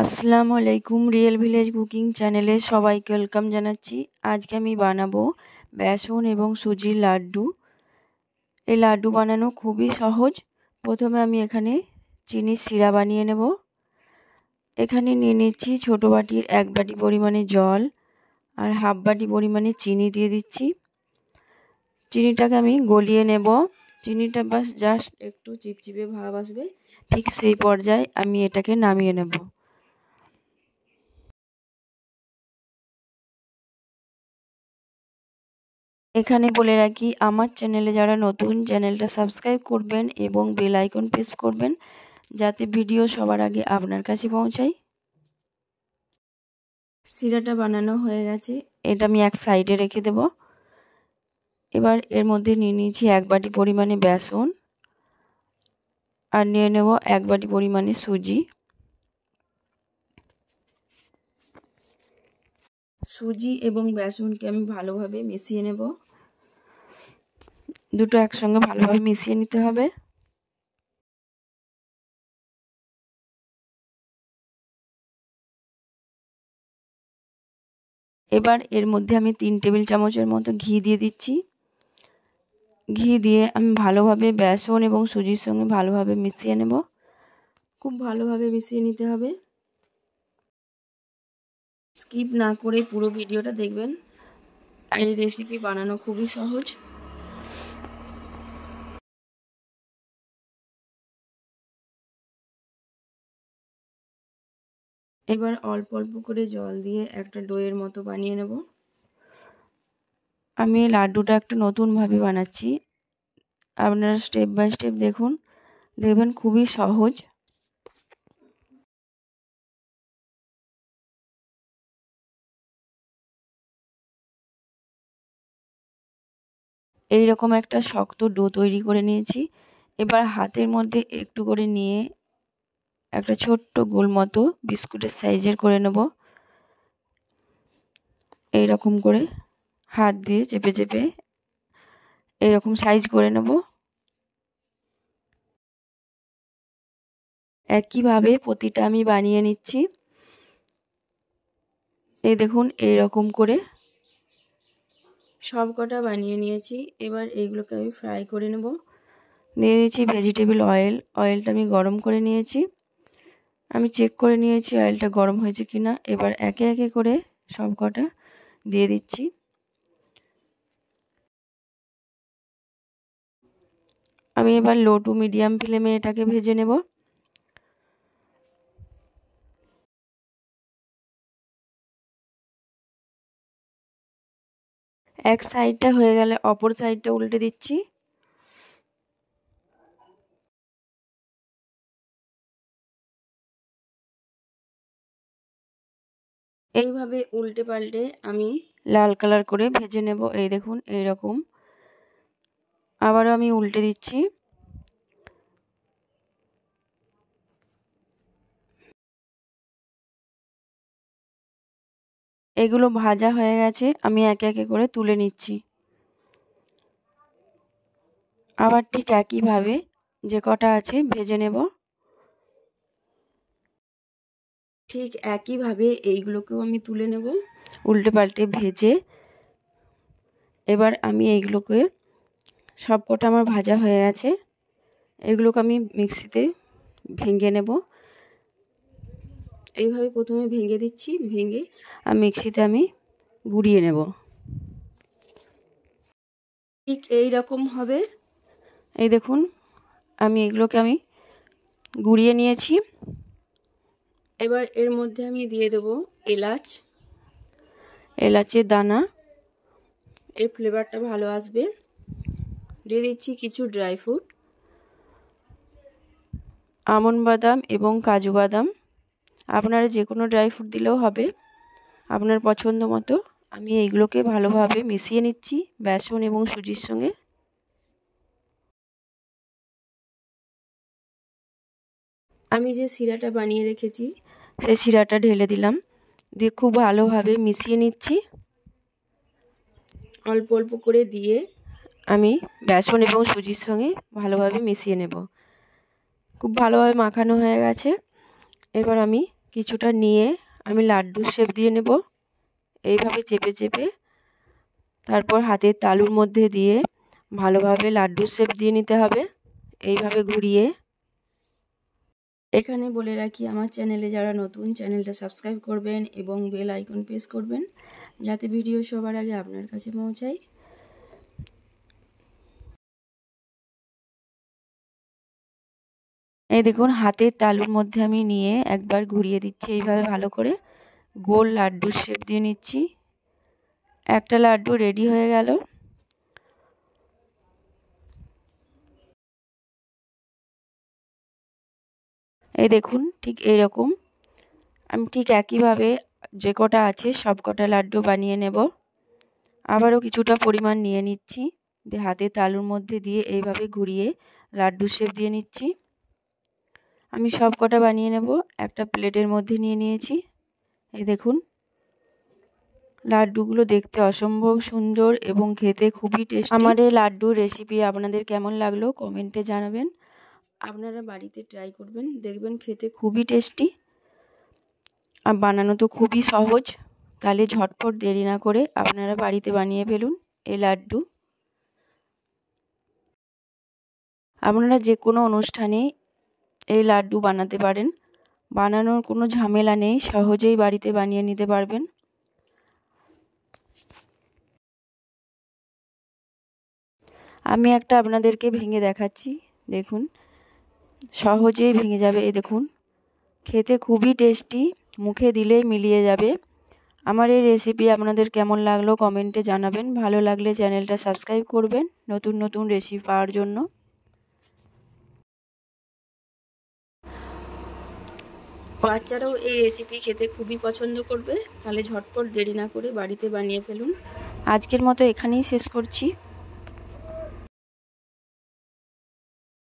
আসসালামু আলাইকুম real village cooking চ্যানেলে সবাইকে ওয়েলকাম জানাচ্ছি। আজকে আমি বানাবো বেসন এবং সুজির লাড্ডু। এই লাড্ডু বানানো খুবই সহজ। প্রথমে আমি এখানে চিনির শিরা বানিয়ে নেব। এখানে নিয়ে নিচ্ছি ছোটো বাটির 1 বাটি পরিমাণে জল আর হাফ বাটি পরিমাণে চিনি দিয়ে দিচ্ছি। চিনিটাকে আমি গলিয়ে নেব। চিনিটা বাস জাস্ট একটু চিপচিপে ভাব আসবে, ঠিক সেই পর্যায়ে আমি এটাকে নামিয়ে নেব। এখানে বলে রাখি, আমার চ্যানেলে যারা নতুন, চ্যানেলটা সাবস্ক্রাইব করবেন এবং বেল আইকন প্রেস করবেন যাতে ভিডিও সবার আগে আপনার কাছে পৌঁছায়। শিরাটা বানানো হয়ে গেছে, এটা আমি এক সাইডে রেখে দেব। এবার এর মধ্যে নিয়ে নিয়েছি 1 বাটি পরিমাণে বেসন আর নিয়ে নেব 1 বাটি পরিমাণে সুজি। সুজি এবং বেসনকে আমি ভালোভাবে মিশিয়ে নেব। দুটো একসঙ্গে ভালোভাবে মিশিয়ে নিতে হবে। এবার এর মধ্যে আমি 3 টেবিল চামচের মতো ঘি দিয়ে দিচ্ছি। ঘি দিয়ে আমি ভালোভাবে বেসন এবং সুজির সঙ্গে ভালোভাবে মিশিয়ে নেব। খুব ভালোভাবে মিশিয়ে নিতে হবে। স্কিপ না করে পুরো ভিডিওটা দেখবেন। আর এই রেসিপি বানানো খুবই সহজ। এবার অল্প অল্প করে জল দিয়ে একটা ডোয়ের মতো বানিয়ে নেব। আমি এই লাড্ডুটা একটা নতুনভাবে বানাচ্ছি। আপনারা স্টেপ বাই স্টেপ দেখবেন খুবই সহজ। এই রকম একটা শক্ত ডো তৈরি করে নিয়েছি। এবার হাতের মধ্যে একটু করে নিয়ে একটা ছোট্ট গোল মতো বিস্কুটের সাইজের করে নেব। এইরকম করে হাত দিয়ে চেপে চেপে এইরকম সাইজ করে নেব। একইভাবে প্রতিটা আমি বানিয়ে নিচ্ছি। এই দেখুন এইরকম করে সব কটা বানিয়ে নিয়েছি। এবার এইগুলোকে আমি ফ্রাই করে নেব। দিয়ে দিয়েছি ভেজিটেবল অয়েল। অয়েলটা আমি গরম করে নিয়েছি। আমি চেক করে নিয়েছি অয়েলটা গরম হয়েছে কিনা। এবার একে একে করে সব কটা দিয়ে দিচ্ছি। আমি এবার লো টু মিডিয়াম ফ্লেমে এটাকে ভেজে নেব। এক সাইডটা হয়ে গেলে অপর সাইডটা উল্টে দিচ্ছি। এইভাবে উল্টে পাল্টে আমি লাল কালার করে ভেজে নেব। এই দেখুন এইরকম। আবারও আমি উল্টে দিচ্ছি। এগুলো ভাজা হয়ে গেছে, আমি একে একে করে তুলে নিচ্ছি। আবার ঠিক একইভাবে যে কটা আছে ভেজে নেব। ঠিক একইভাবে এইগুলোকেও আমি তুলে নেব উল্টে পাল্টে ভেজে। এবার আমি এইগুলোকে সব কটা আমার ভাজা হয়ে গেছে, এগুলোকে আমি মিক্সিতে ভেঙে নেব। এইভাবে প্রথমে ভেঙে দিচ্ছি, ভেঙে মিক্সিতে আমি গুঁড়িয়ে নেব। ঠিক এই রকম হবে। এই দেখুন আমি এগুলোকে গুঁড়িয়ে নিয়েছি। এবার এর মধ্যে আমি দিয়ে দেব এলাচের দানা, এর ফ্লেভারটা ভালো আসবে। দিয়ে দিচ্ছি কিছু ড্রাই ফ্রুট, আমন্ড বাদাম এবং কাজু বাদাম। আপনারা যে কোনো ড্রাই ফ্রুট দিলেও হবে, আপনার পছন্দ মতো। আমি এইগুলোকে ভালোভাবে মিশিয়ে নিচ্ছি বেসন এবং সুজির সঙ্গে। আমি যে শিরাটা বানিয়ে রেখেছি সেই শিরাটা ঢেলে দিলাম, দিয়ে খুব ভালোভাবে মিশিয়ে নিচ্ছি। অল্প অল্প করে দিয়ে আমি বেসন এবং সুজির সঙ্গে ভালোভাবে মিশিয়ে নেব। খুব ভালোভাবে মাখানো হয়ে গেছে। এবার আমি কিছুটা নিয়ে আমি লাড্ডুর শেপ দিয়ে নেব। এইভাবে চেপে চেপে তারপর হাতের তালুর মধ্যে দিয়ে ভালোভাবে লাড্ডুর শেপ দিয়ে নিতে হবে, এইভাবে ঘুরিয়ে। এখানে বলে রাখি, আমার চ্যানেলে যারা নতুন, চ্যানেলটা সাবস্ক্রাইব করবেন এবং বেল আইকন প্রেস করবেন যাতে ভিডিও সবার আগে আপনার কাছে পৌঁছায়। এই দেখুন, হাতের তালুর মধ্যে আমি নিয়ে একবার ঘুরিয়ে দিচ্ছি, এইভাবে ভালো করে গোল লাড্ডুর শেপ দিয়ে নিচ্ছি। একটা লাড্ডু রেডি হয়ে গেল। এই দেখুন, ঠিক এইরকম আমি ঠিক একইভাবে যে কটা আছে সব কটা লাড্ডু বানিয়ে নেব। আবারও কিছুটা পরিমাণ নিয়ে নিচ্ছি, দিয়ে হাতের তালুর মধ্যে দিয়ে এইভাবে ঘুরিয়ে লাড্ডুর শেপ দিয়ে নিচ্ছি। আমি সব কটা বানিয়ে নেব। একটা প্লেটের মধ্যে নিয়ে নিয়েছি। এই দেখুন, লাড্ডুগুলো দেখতে অসম্ভব সুন্দর এবং খেতে খুবই টেস্টি। আমার এই লাড্ডুর রেসিপি আপনাদের কেমন লাগলো কমেন্টে জানাবেন। আপনারা বাড়িতে ট্রাই করবেন, দেখবেন খেতে খুবই টেস্টি আর বানানো তো খুবই সহজ। তাহলে ঝটপট দেরি না করে আপনারা বাড়িতে বানিয়ে ফেলুন এই লাড্ডু। আপনারা যে কোনো অনুষ্ঠানে এই লাড্ডু বানাতে পারেন, বানানোর কোনো ঝামেলা নেই, সহজেই বাড়িতে বানিয়ে নিতে পারবেন। আমি একটা আপনাদেরকে ভেঙে দেখাচ্ছি, দেখুন সহজেই ভেঙে যাবে। এই দেখুন, খেতে খুবই টেস্টি, মুখে দিলেই মিলিয়ে যাবে। আমার এই রেসিপি আপনাদের কেমন লাগলো কমেন্টে জানাবেন। ভালো লাগলে চ্যানেলটা সাবস্ক্রাইব করবেন নতুন নতুন রেসিপি পাওয়ার জন্য। বাচ্চারাও এই রেসিপি খেতে খুবই পছন্দ করবে, তাহলে ঝটপট দেরি না করে বাড়িতে বানিয়ে ফেলুন। আজকের মতো এখানেই শেষ করছি।